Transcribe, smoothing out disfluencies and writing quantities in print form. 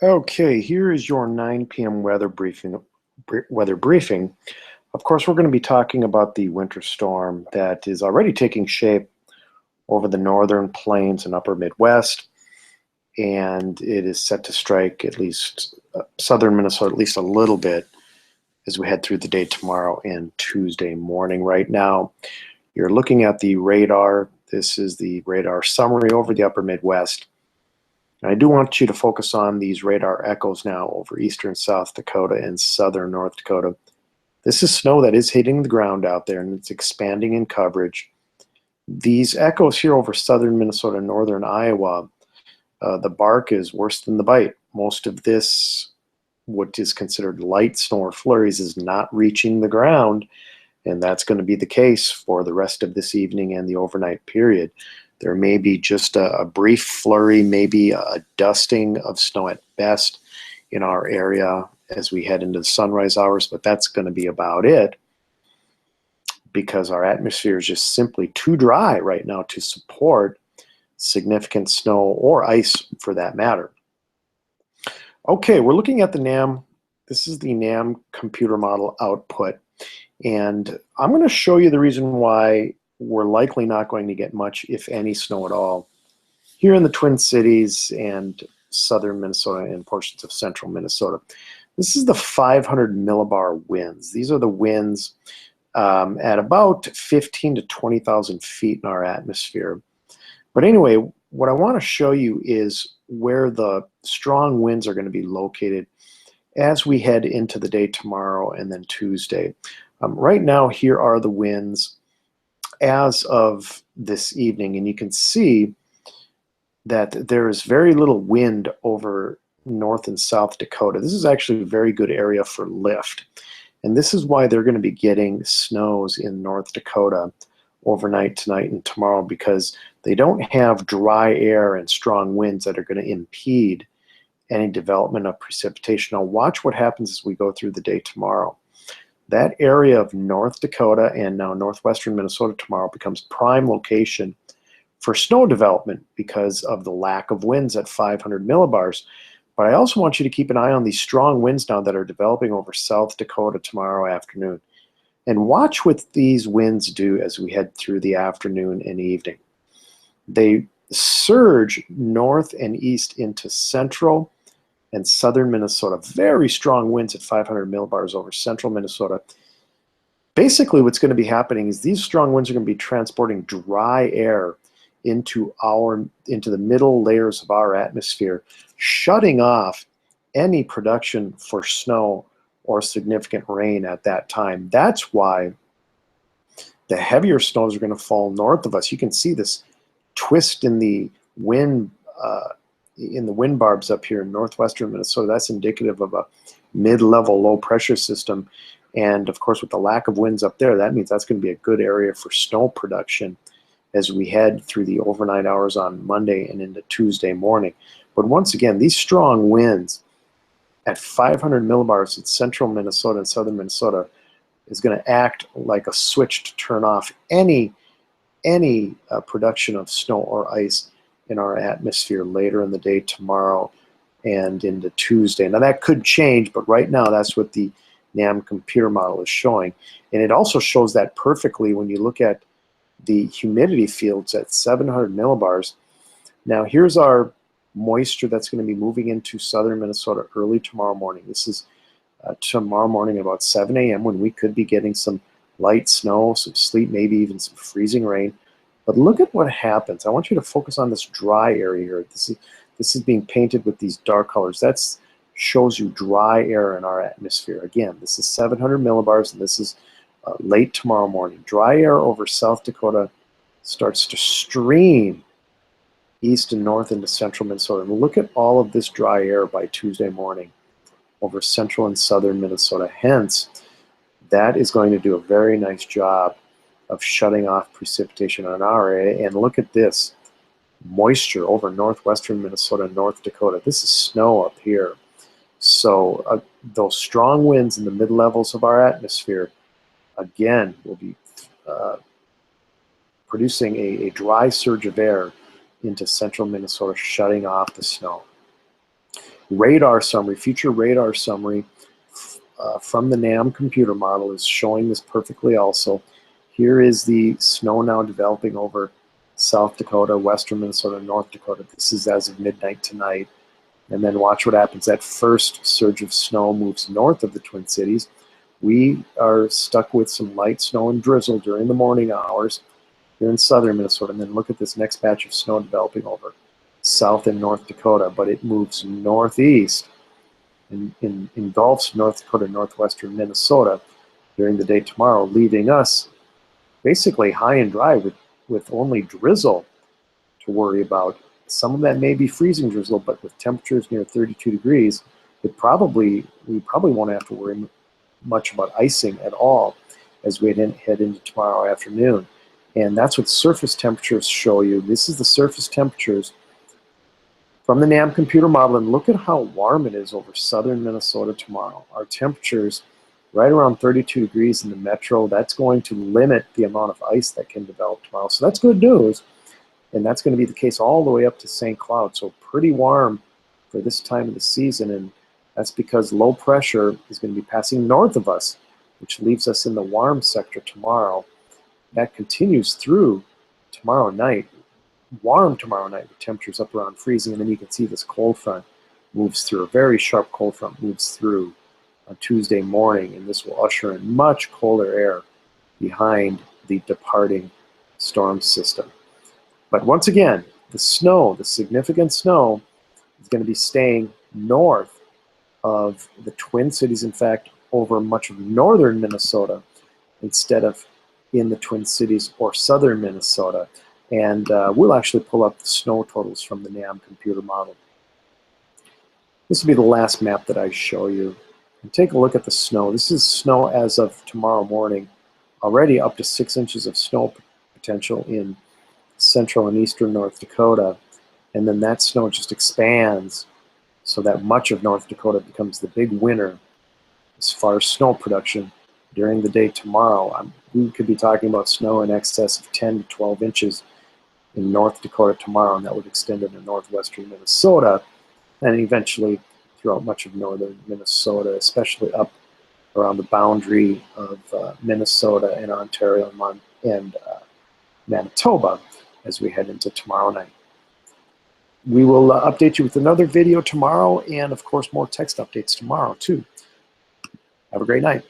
Okay, here is your 9 p.m. weather briefing. Of course, we're going to be talking about the winter storm that is already taking shape over the northern plains and upper Midwest, and it is set to strike at least southern Minnesota at least a little bit as we head through the day tomorrow and Tuesday morning. Right now, you're looking at the radar. This is the radar summary over the upper Midwest. I do want you to focus on these radar echoes now over eastern South Dakota and southern North Dakota. This is snow that is hitting the ground out there, and it's expanding in coverage. These echoes here over southern Minnesota and northern Iowa, the bark is worse than the bite. Most of this, what is considered light snow or flurries, is not reaching the ground, and that's going to be the case for the rest of this evening and the overnight period. There may be just a brief flurry, maybe a dusting of snow at best in our area as we head into the sunrise hours, but that's going to be about it because our atmosphere is just simply too dry right now to support significant snow or ice for that matter. Okay, we're looking at the NAM. This is the NAM computer model output, and I'm going to show you the reason why we're likely not going to get much, if any, snow at all here in the Twin Cities and southern Minnesota and portions of central Minnesota. This is the 500 millibar winds. These are the winds at about 15 to 20,000 feet in our atmosphere. But anyway, what I want to show you is where the strong winds are going to be located as we head into the day tomorrow and then Tuesday. Right now, here are the winds as of this evening, and you can see that there is very little wind over North and South Dakota. This is actually a very good area for lift, and this is why they're going to be getting snows in North Dakota overnight tonight and tomorrow, because they don't have dry air and strong winds that are going to impede any development of precipitation. Now watch what happens as we go through the day tomorrow. That area of North Dakota and now northwestern Minnesota tomorrow becomes prime location for snow development because of the lack of winds at 500 millibars. But I also want you to keep an eye on these strong winds now that are developing over South Dakota tomorrow afternoon. And watch what these winds do as we head through the afternoon and evening. They surge north and east into central and southern Minnesota. Very strong winds at 500 millibars over central Minnesota. Basically, what's going to be happening is these strong winds are going to be transporting dry air into the middle layers of our atmosphere, shutting off any production for snow or significant rain at that time. That's why the heavier snows are going to fall north of us. You can see this twist in the wind barbs up here in northwestern Minnesota. That's indicative of a mid-level low pressure system, and of course with the lack of winds up there, that means that's going to be a good area for snow production as we head through the overnight hours on Monday and into Tuesday morning. But once again, these strong winds at 500 millibars in central Minnesota and southern Minnesota is going to act like a switch to turn off any production of snow or ice in our atmosphere later in the day tomorrow and into Tuesday. Now that could change, but right now that's what the NAM computer model is showing. And it also shows that perfectly when you look at the humidity fields at 700 millibars. Now here's our moisture that's going to be moving into southern Minnesota early tomorrow morning. This is tomorrow morning about 7 a.m. when we could be getting some light snow, some sleet, maybe even some freezing rain. But look at what happens. I want you to focus on this dry area here. This is being painted with these dark colors. That shows you dry air in our atmosphere. Again, this is 700 millibars, and this is late tomorrow morning. Dry air over South Dakota starts to stream east and north into central Minnesota. And look at all of this dry air by Tuesday morning over central and southern Minnesota. Hence, that is going to do a very nice job of shutting off precipitation on our area. And look at this moisture over northwestern Minnesota and North Dakota. This is snow up here. So those strong winds in the mid-levels of our atmosphere, again, will be producing a dry surge of air into central Minnesota, shutting off the snow. radar summary, future radar summary from the NAM computer model is showing this perfectly also. Here is the snow now developing over South Dakota, western Minnesota, North Dakota. This is as of midnight tonight. And then watch what happens. That first surge of snow moves north of the Twin Cities. We are stuck with some light snow and drizzle during the morning hours here in southern Minnesota. And then look at this next batch of snow developing over South and North Dakota, but it moves northeast and engulfs North Dakota, northwestern Minnesota during the day tomorrow, leaving us basically high and dry with only drizzle to worry about. Some of that may be freezing drizzle, but with temperatures near 32 degrees, we probably won't have to worry much about icing at all as we head into tomorrow afternoon. And that's what surface temperatures show you. This is the surface temperatures from the NAM computer model, and look at how warm it is over southern Minnesota tomorrow. Our temperatures right around 32 degrees in the metro. That's going to limit the amount of ice that can develop tomorrow. So that's good news. And that's going to be the case all the way up to St. Cloud. So pretty warm for this time of the season. And that's because low pressure is going to be passing north of us, which leaves us in the warm sector tomorrow. That continues through tomorrow night. Warm tomorrow night with temperatures up around freezing. And then you can see this cold front moves through. A very sharp cold front moves through on Tuesday morning. And this will usher in much colder air behind the departing storm system. But once again, the snow, the significant snow, is going to be staying north of the Twin Cities, in fact, over much of northern Minnesota instead of in the Twin Cities or southern Minnesota. And we'll actually pull up the snow totals from the NAM computer model. This will be the last map that I show you. And take a look at the snow. This is snow as of tomorrow morning. Already up to 6 inches of snow potential in central and eastern North Dakota, and then that snow just expands so that much of North Dakota becomes the big winner as far as snow production during the day tomorrow. We could be talking about snow in excess of 10 to 12 inches in North Dakota tomorrow, and that would extend into northwestern Minnesota and eventually throughout much of northern Minnesota, especially up around the boundary of Minnesota and Ontario and Manitoba as we head into tomorrow night. We will update you with another video tomorrow, and of course more text updates tomorrow too. Have a great night.